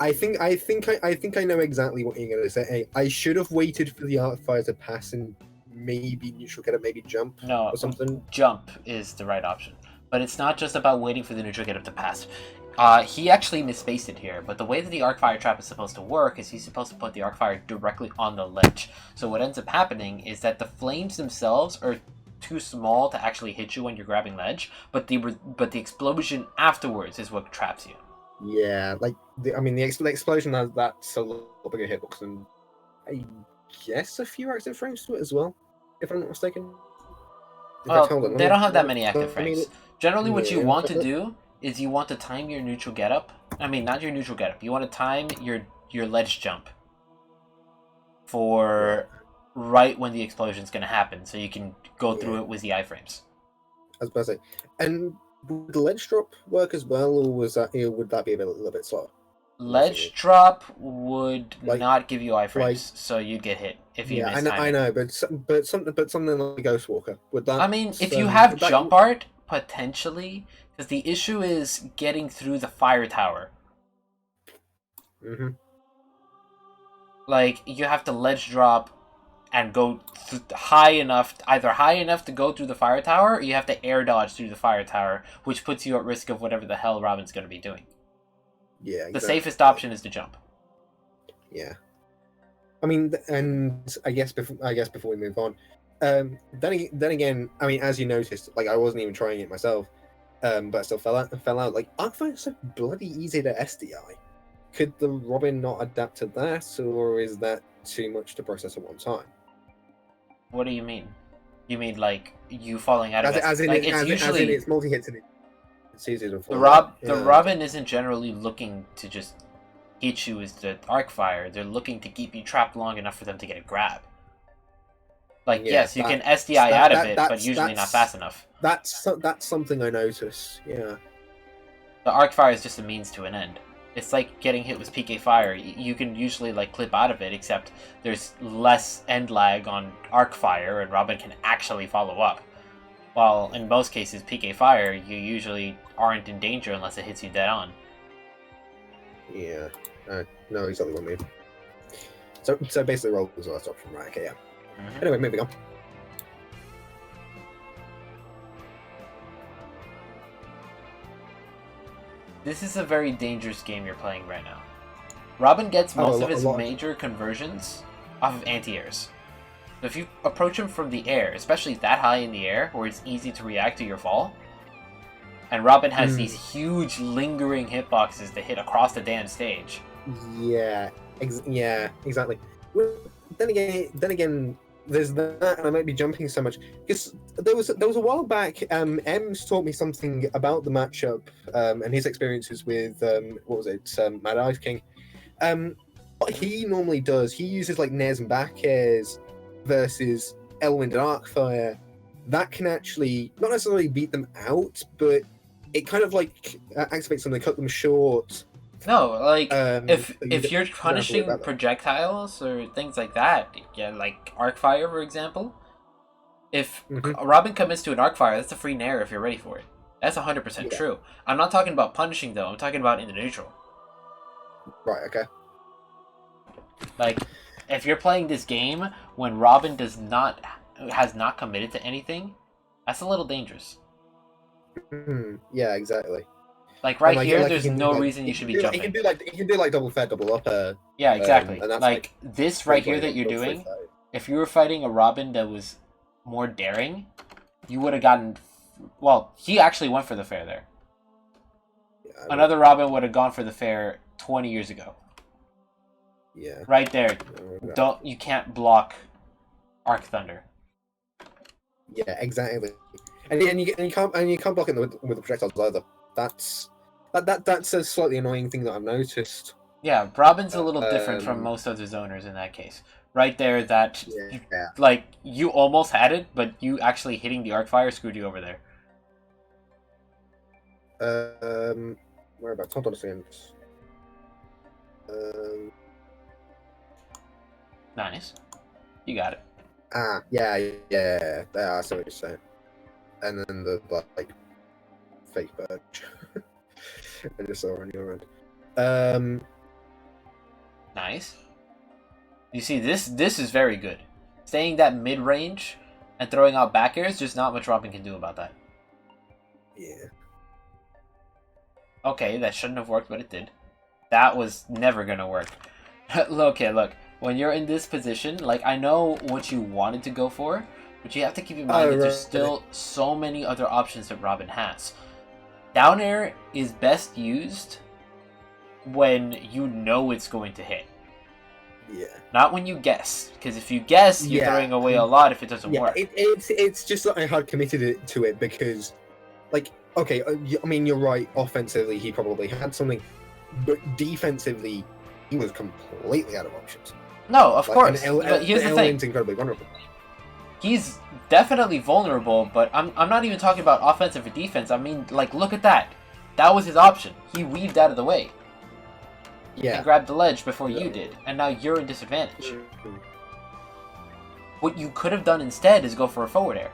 I think I know exactly what you're gonna say. Hey, I should have waited for the Arcfire to pass and maybe neutral get up, maybe jump or something. Jump is the right option, but it's not just about waiting for the neutral get up to pass. He actually misspaced it here, but the way that the Arcfire trap is supposed to work is he's supposed to put the Arcfire directly on the ledge. So what ends up happening is that the flames themselves are too small to actually hit you when you're grabbing ledge, but the explosion afterwards is what traps you. Yeah, like the explosion has that's a little bigger hitbox and I guess a few active frames to it as well, if I'm not mistaken. Well, they don't have that many active frames. Generally, what you want to do is you want to time your neutral getup. I mean, not your neutral getup. You want to time your ledge jump for right when the explosion's going to happen, so you can go through it with the iframes. I was about to say, and would the ledge drop work as well, or would that be a little bit slower? Ledge drop would Like- not give you iframes, like- so you'd get hit if you Yeah, miss I know, but something like Ghost Walker would that. I mean, if you have that- jump art, potentially, because the issue is getting through the fire tower. Mhm. Like, you have to ledge drop and go high enough, either high enough to go through the fire tower, or you have to air dodge through the fire tower, which puts you at risk of whatever the hell Robin's going to be doing. Yeah, The exactly. safest option is to jump. Yeah. I mean, and I guess before we move on, then again, I mean, as you noticed, like I wasn't even trying it myself, but I still fell out. Like Arcfire is so bloody easy to SDI. Could the Robin not adapt to that, or is that too much to process at one time? What do you mean? You mean like you falling out of As in, like, it's multi-hits and it's easier to fall. the Robin isn't generally looking to just hit you as the Arcfire. They're looking to keep you trapped long enough for them to get a grab. Like, Yeah, yes, you can SDI out of it, but usually not fast enough. That's something I notice. Yeah. The Arcfire is just a means to an end. It's like getting hit with PK Fire. You can usually like clip out of it, except there's less end lag on Arcfire, and Robin can actually follow up. While in most cases, PK Fire, you usually aren't in danger unless it hits you dead on. Yeah. No, exactly what I mean. So basically, roll was the last option, right? Okay, yeah. Mhm. Anyway, moving on. This is a very dangerous game you're playing right now. Robin gets most of his major conversions off of anti-airs. So if you approach him from the air, especially that high in the air, where it's easy to react to your fall, and Robin has these huge lingering hitboxes to hit across the damn stage. Yeah, yeah, exactly. Well, then again, there's that, and I might be jumping so much because there was a while back. Ems taught me something about the matchup and his experiences with what was it, Mad Ice King. What he normally does, he uses like Nares and back airs versus Elwind and Arcfire. That can actually not necessarily beat them out, but it kind of like activates them to cut them short. No, like if so you you're don't have to worry punishing about that. projectiles or things like that, yeah, like Arcfire for example. If Mhm. Robin commits to an Arcfire, that's a free Nair if you're ready for it. That's 100% Yeah. true. I'm not talking about punishing though. I'm talking about in the neutral. Right. Okay. Like, if you're playing this game when Robin has not committed to anything, that's a little dangerous. Yeah. Exactly. Like right And, here, like, there's he can do, no like- reason you he should can be do, jumping. He can do like double fair, double upper. Yeah, exactly. and that's Like this right here that you're double doing. fair. If you were fighting a Robin that was more daring, you would have gotten. Well, he actually went for the fair there. Yeah, Another Robin would have gone for the fair 20 years ago. Yeah. Right there. You can't block Arc Thunder. Yeah, exactly. And you can't block it with the projectiles either. That's a slightly annoying thing that I've noticed. Yeah, Robin's a little different from most other zoners in that case. Right there, that Yeah. like you almost had it, but you actually hitting the Arcfire screwed you over there. Whereabouts? Hold on a second. Nice, you got it. Yeah. I see what you're saying. And then the like fake birch. I just saw on your end. Nice. You see, this is very good. Staying that mid range and throwing out back airs, there's not much Robin can do about that. Yeah. Okay, that shouldn't have worked, but it did. That was never gonna work. Okay, look. When you're in this position, like, I know what you wanted to go for, but you have to keep in mind that there's still so many other options that Robin has. Down air is best used when you know it's going to hit. Yeah. Not when you guess, because if you guess, you're throwing away a lot if it doesn't work. It's just that I had committed to it because, like, okay, I mean, you're right. Offensively, he probably had something, but defensively, he was completely out of options. No, of course. But here's the thing. Elwind's incredibly vulnerable. He's definitely vulnerable, but I'm not even talking about offensive or defense. I mean, like, look at that. That was his option. He weaved out of the way. Yeah. and grabbed the ledge before you did, and now you're in disadvantage. Mhm. What you could have done instead is go for a forward air.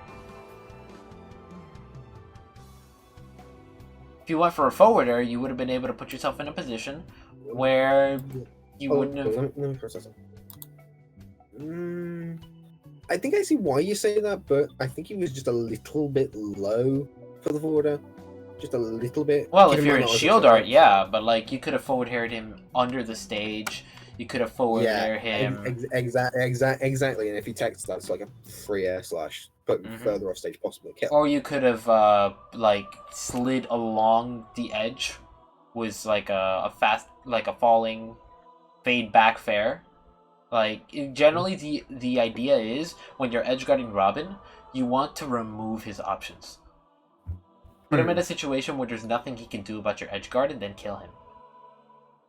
If you went for a forward air, you would have been able to put yourself in a position where you wouldn't have... Let me process it. I think I see why you say that, but I think he was just a little bit low for the forward air. Just a little bit. Well, Keep if in you're mind in that I was shield a art, child. yeah, but like you could have forward aired him under the stage. You could have forward air him. Exactly. And if he texts, that's like a free air slash, but further off stage, possibly kill. Or you could have like slid along the edge, was like a fast, like a falling, fade back fair. Like generally, the idea is when you're edge guarding Robin, you want to remove his options. Put him in a situation where there's nothing he can do about your edge guard, and then kill him.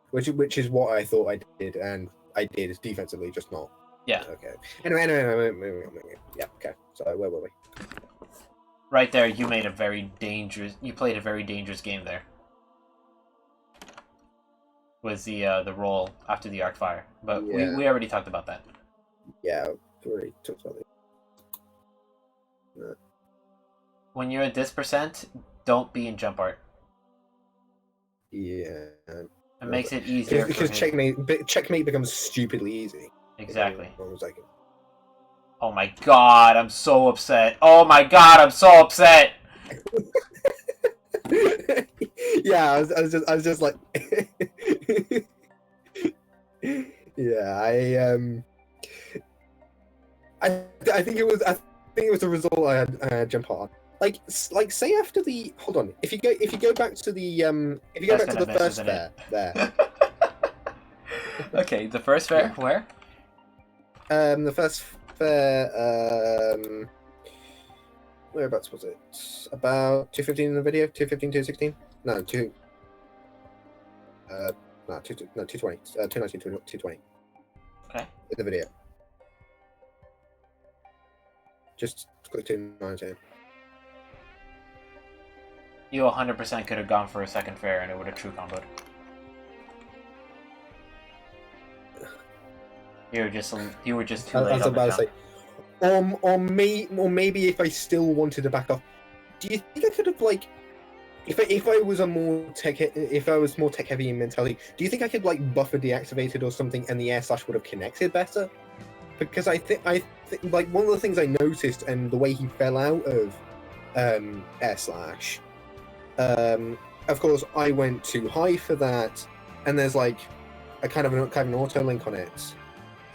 Which is what I thought I did, and I did defensively, just not. Yeah. Okay. Anyway. Yeah. Okay. So where were we? Right there, you made a very dangerous. You played a very dangerous game there. Was the roll after the arc fire, but Yeah. we already talked about that. Yeah, we already talked about it. When you're at this percent, don't be in jump art. Yeah. It makes it easier. Because checkmate becomes stupidly easy. Exactly. One second. Oh my god, I'm so upset. Oh my god, I'm so upset. Yeah, I was just like, yeah, I think it was the result I had jump hard. Like say after the hold on, if you go back to the first fair there. Okay, the first fair where? The first fair, whereabouts was it? About 2:15 in the video. 2:15, 2:16. No, 2:20. 2:19, 2:20. Okay. In the video. Just click 2:19. You 100% could have gone for a second fair and it would have true comboed. You were just too late. I was about to say, or maybe if I still wanted to back off, do you think I could have like, if I was more tech heavy in mentality, do you think I could like buffer deactivated or something and the air slash would have connected better? Because I think like one of the things I noticed and the way he fell out of air slash, of course I went too high for that, and there's like a kind of an auto link on it.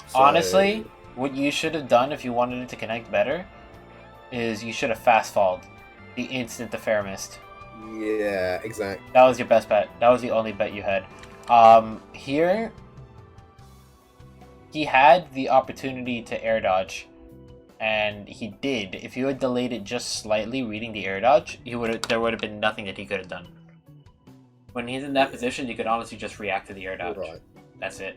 So... Honestly, what you should have done if you wanted it to connect better is you should have fast falled the instant the fair missed. Yeah, exactly. That was your best bet. That was the only bet you had. Here, he had the opportunity to air dodge, and he did. If you had delayed it just slightly, reading the air dodge, there would have been nothing that he could have done. When he's in that position, you could honestly just react to the air dodge. Right. That's it.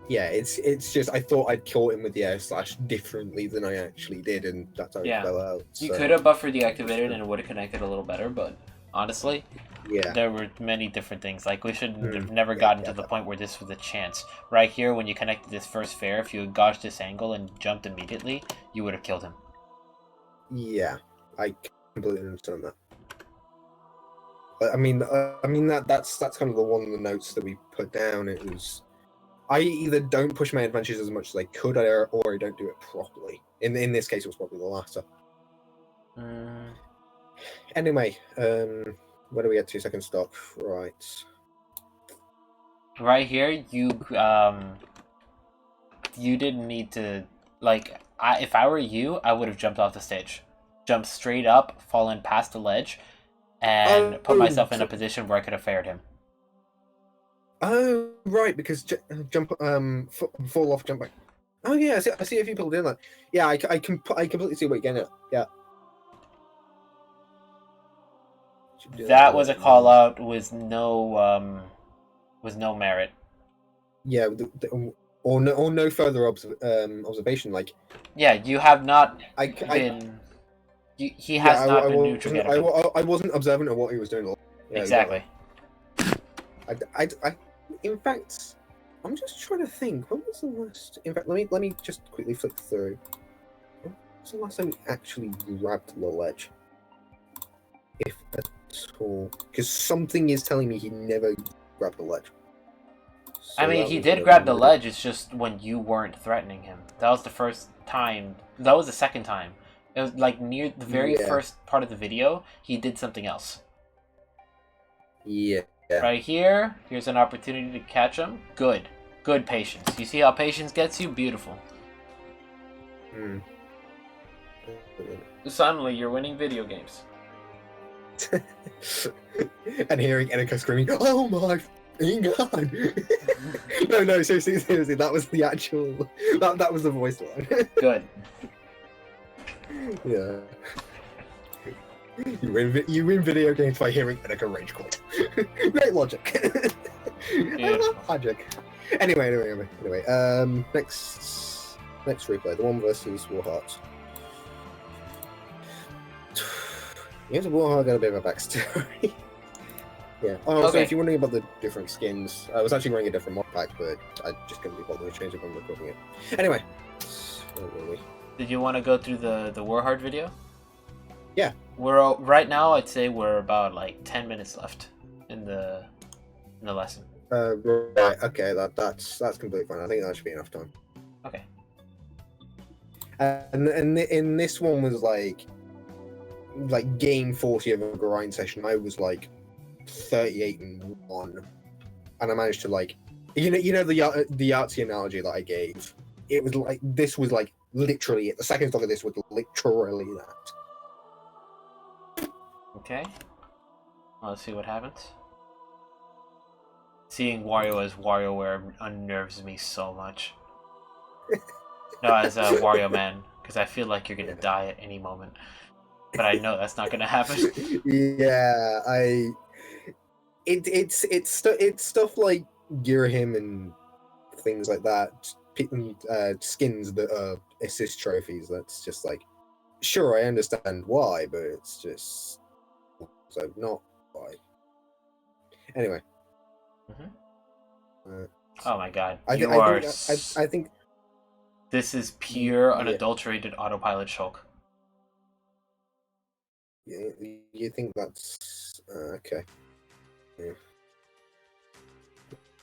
Yeah, it's just I thought I'd caught him with the air slash differently than I actually did, and that's how it fell out. You so. could have buffer deactivated and it would have connected a little better, but honestly, yeah, there were many different things. Like we should have never gotten to the point where this was a chance. Right here, when you connected this first fair, if you had gauged this angle and jumped immediately, you would have killed him. Yeah, I completely understand that. But I mean that's kind of the one of the notes that we put down. It was I either don't push my advantages as much as I could, or I don't do it properly. In this case, it was probably the latter. Anyway, where do we get 2 second stop? Right. Right here, you didn't need to if I were you, I would have jumped off the stage, jumped straight up, fallen past the ledge, and put myself in a position where I could have faired him. Oh, right, because jump, fall off, jump back. Oh yeah, I see a few people doing that. Yeah, I completely see what you're getting at. Yeah. That was a call out with no merit. Yeah, or no further observation. Like. Yeah, you have not been. He has not been neutral. I wasn't observant of what he was doing. Yeah, exactly. in fact, I'm just trying to think. When was the last? In fact, let me just quickly flick through. When was the last time he actually grabbed the ledge? If at all, because something is telling me he never grabbed the ledge. So I mean, that he was did a grab the really- ledge, it's just when you weren't threatening him. That was the first time. That was the second time. It was like near the very Yeah. first part of the video, he did something else. Yeah. Right here, here's an opportunity to catch him. Good. Good patience. You see how patience gets you? Beautiful. Hmm. Suddenly, you're winning video games. And hearing Enika screaming, "Oh my god!" No, seriously, that was the actual. That was the voice line. Good. Yeah. You win video games by hearing Enika rage quit. Great logic. I love logic. Anyway. Next replay, the one versus Warheart. Yeah, the Warheart got a bit of a backstory. Yeah. Oh, so Okay. if you're wondering about the different skins, I was actually running a different mod pack, but I just couldn't be bothered to change it when recording it. Anyway, where were we? Did you want to go through the Warhard video? Yeah. We're right now. I'd say we're about like 10 minutes left in the lesson. Right. Okay. That's completely fine. I think that should be enough time. Okay. And in this one was like game 40 of a grind session. I was like 38-1, and I managed to like you know the artsy analogy that I gave. It was like this was like literally it. The second stock of this was literally that. Okay. Well, let's see what happens. Seeing Wario as WarioWare unnerves me so much. No, as a Wario Man, because I feel like you're gonna die at any moment. But I know that's not gonna happen. Yeah, it's stuff like Girahim and things like that, skins that are assist trophies. That's just like, sure, I understand why, but it's just so not why. Anyway. Oh my god, I think this is pure, Yeah. unadulterated autopilot Shulk. you think that's okay. Yeah.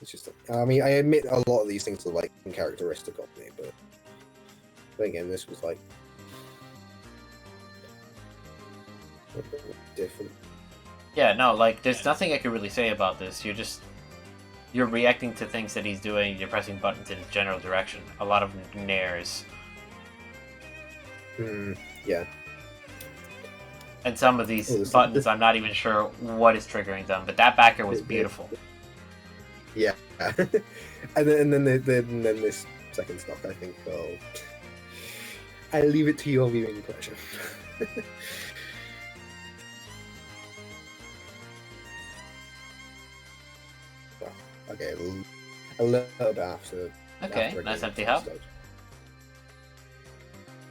It's just, I mean, I admit a lot of these things are like uncharacteristic of me, but again, this was like a bit different. Yeah, no, like, there's nothing I can really say about this. You're reacting to things that he's doing, you're pressing buttons in his general direction. A lot of nairs. Yeah. And some of these buttons, I'm not even sure what is triggering them, but that backer was beautiful. Yeah. and then this second stock, I think, I leave it to your viewing pleasure. Okay, a little bit after. Okay, after nice again, empty hub. stage.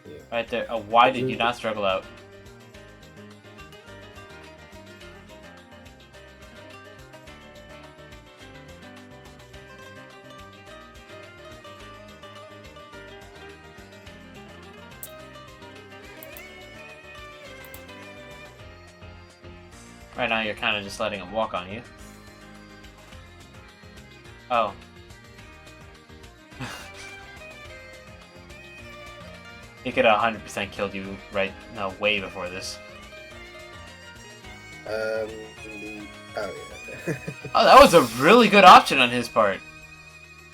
Yeah. Right there. Oh, why did you not struggle out? Right now you're kind of just letting him walk on you. Oh. He could have 100% killed you way before this. Oh yeah. Oh, that was a really good option on his part.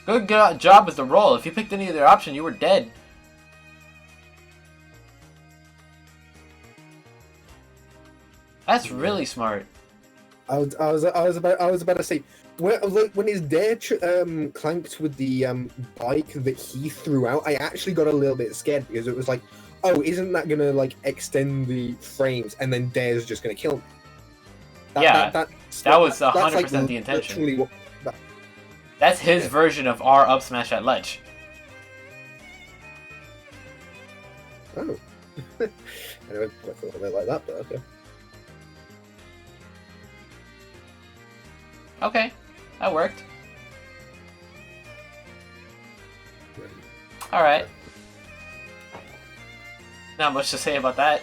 Good job with the roll. If you picked any other option, you were dead. That's really smart. I was about to say when his dare clanked with the bike that he threw out, I actually got a little bit scared because it was like, oh, isn't that gonna like extend the frames and then dare's just gonna kill me? That was 100% the intention. That's his version of our up smash at ledge. Oh. I never quite thought of it like that, but okay. Okay, that worked. Alright. Not much to say about that.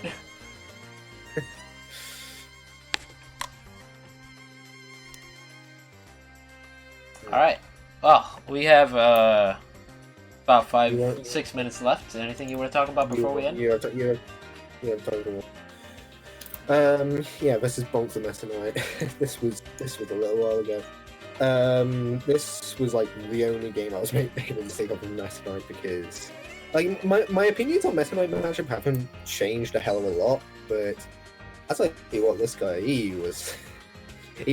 Alright. Well, we have about 6 minutes left. Anything you want to talk about before we end? Yeah, this is Bonk the Meta Knight. this was a little while ago. This was like the only game I was able to take up in Meta Knight because, like, my opinions on Meta Knight matchup haven't changed a hell of a lot. But I tell you what, this guy, he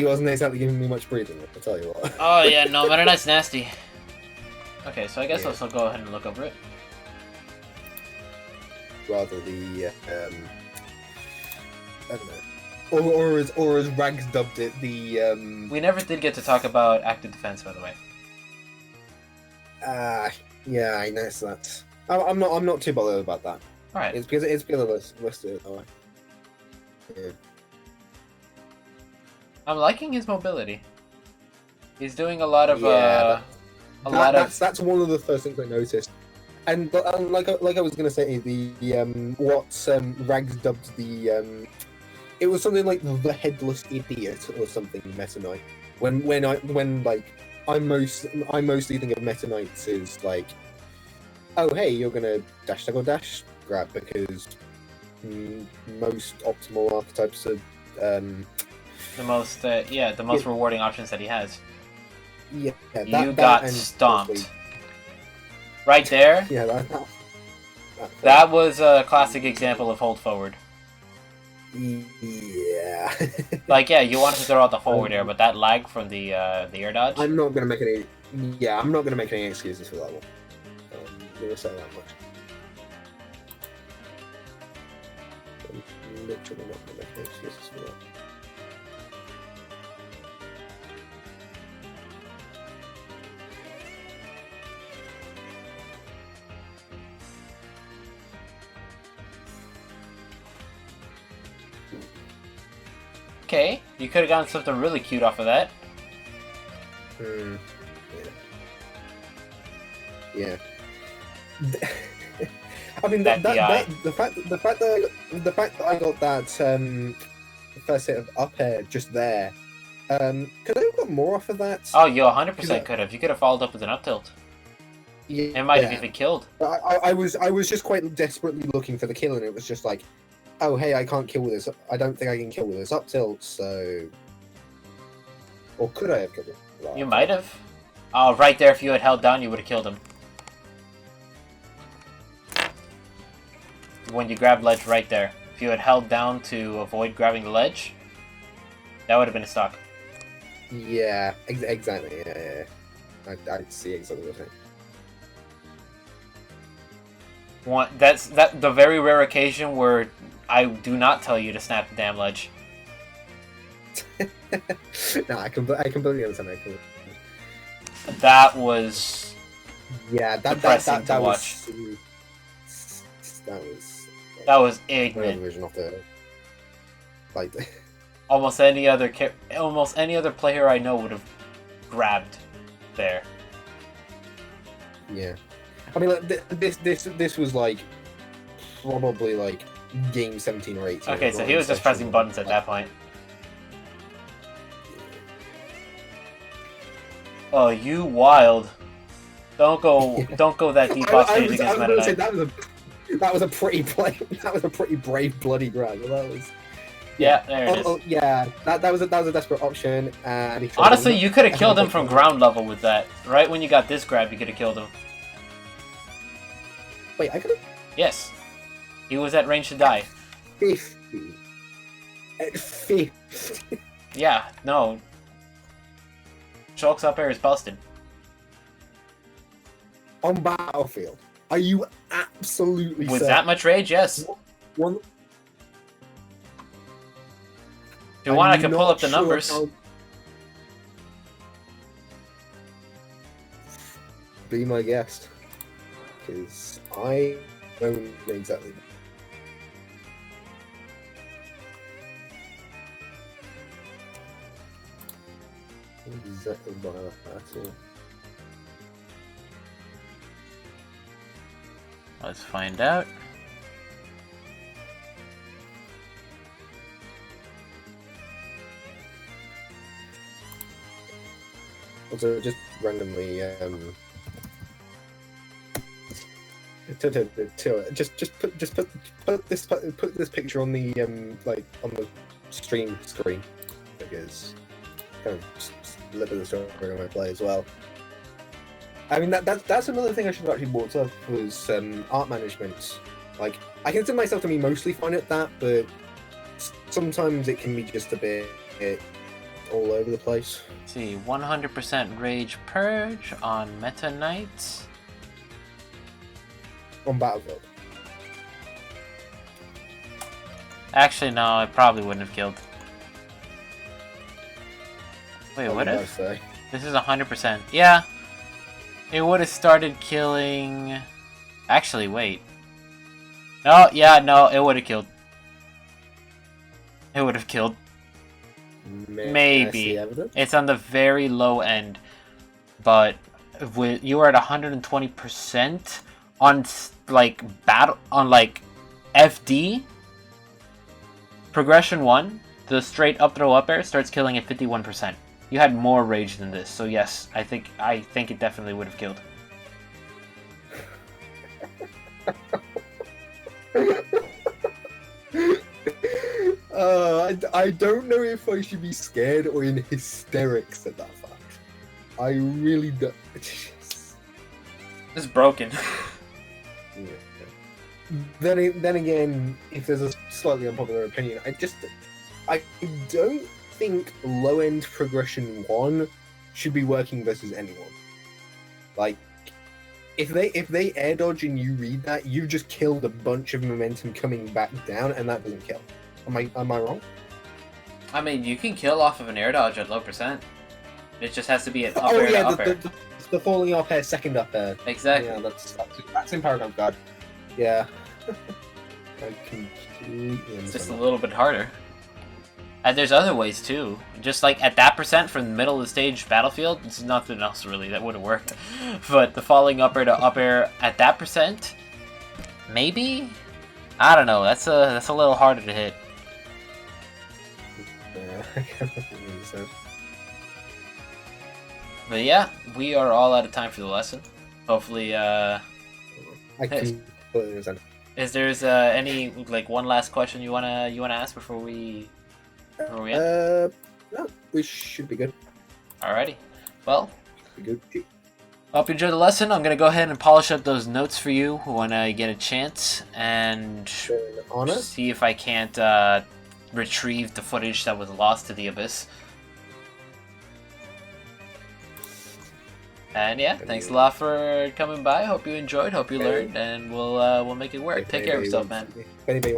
wasn't exactly giving me much breathing. I'll tell you what. Oh yeah, no, Meta Knight's nasty. Okay, so I guess I'll go ahead and look over it. Rather the I don't know. Or as Rags dubbed it, the We never did get to talk about active defense, by the way. yeah, I noticed that. I'm not too bothered about that. All right. It's because of listed that way. Yeah. I'm liking his mobility. He's doing a lot of That's one of the first things I noticed. And like I was gonna say, the what Rags dubbed the it was something like the headless idiot or something. Meta Knight. When like I mostly think of Meta Knights as like, oh hey, you're gonna dash tackle dash grab because most optimal archetypes are the most rewarding options that he has. Yeah, you got stomped. Right there. Yeah, that was a classic example of hold forward. Yeah. Like, yeah, you wanted to throw out the forward air, but that lag from the air dodge. I'm not gonna make any. Yeah, I'm not gonna make any excuses for that one. I'm gonna say that much. I'm literally not gonna make any excuses for that. Okay, you could have gotten something really cute off of that. Yeah. I mean, the fact that I got that first hit of up air just there. Could I have got more off of that? Oh, you 100% could have. You could have followed up with an up tilt. Yeah. It might have even killed. I was just quite desperately looking for the kill, and it was just like, oh hey, I can't kill with this. I don't think I can kill with this up tilt. So, or could I have killed him? Right. You might have. Oh, right there. If you had held down, you would have killed him. When you grab ledge right there. If you had held down to avoid grabbing the ledge, that would have been a stock. Yeah, exactly. Yeah. I see exactly what you're saying. That's the very rare occasion where I do not tell you to snap the damn ledge. No, I completely understand. That was depressing to watch. That was ignorant. Version of the, like, almost any other player I know would have grabbed there. Yeah, I mean, like, this was like probably like game 17 or 18. Okay, so he was just pressing buttons at that point. Oh, you wild! Don't go that deep off stage against Meta Knight. That was a pretty brave bloody grab. That was. Yeah, there it is. Oh, yeah, that was a desperate option. And honestly, you could have killed him from ground level with that. Right when you got this grab, you could have killed him. Wait, I could have. Yes, he was at range to die. 50. At 50. Yeah, no. Shulk's up air is busted. On battlefield. Are you absolutely with certain? that much rage? Yes. One. If you want, I can pull up the numbers. Be my guest, because I don't know exactly. Exactly by that. Let's find out. Also, just randomly, put this picture on the like on the stream screen, because kind of just a little bit of the story I might play as well. I mean that's another thing I should have actually brought up was art management. Like, I consider myself to be mostly fine at that, but sometimes it can be just a bit all over the place. Let's see, 100% Rage Purge on Meta Knight. On Battlefield. Actually, no, it probably wouldn't have killed. Wait, what did I if? say? This is 100%. Yeah. It would have started killing... Actually, wait. No, yeah, no, it would have killed. It would have killed. Maybe. It's on the very low end. But with you are at 120% on like battle on like FD progression 1, the straight up throw up air starts killing at 51%. You had more rage than this, so yes, I think it definitely would have killed. I don't know if I should be scared or in hysterics at that fact. I really don't. This is broken. Yeah. Then again, if there's a slightly unpopular opinion, I don't think low end progression 1 should be working versus anyone. Like, if they air dodge and you read that, you just killed a bunch of momentum coming back down, and that doesn't kill. Am I wrong? I mean, you can kill off of an air dodge at low percent. It just has to be an up air to up air. The falling up air, second up air. Exactly. Yeah, that's in Paragon Guard. Yeah. I completely It's just a little bit harder. And there's other ways too. Just like at that percent from the middle of the stage battlefield, it's nothing else really that would have worked. But the falling up air to up air at that percent, maybe? I don't know. That's a little harder to hit. Yeah, I can't understand. But yeah, we are all out of time for the lesson. Hopefully, I can completely understand. is there's any like one last question you wanna ask before we end? No, we should be good. Alrighty. Well, Be good. hope you enjoyed the lesson. I'm gonna go ahead and polish up those notes for you when I get a chance, and Honor. see if I can't retrieve the footage that was lost to the abyss. And yeah, thanks a lot for coming by. Hope you enjoyed. Hope you learned, and we'll make it work. Take care of yourself, man. If anybody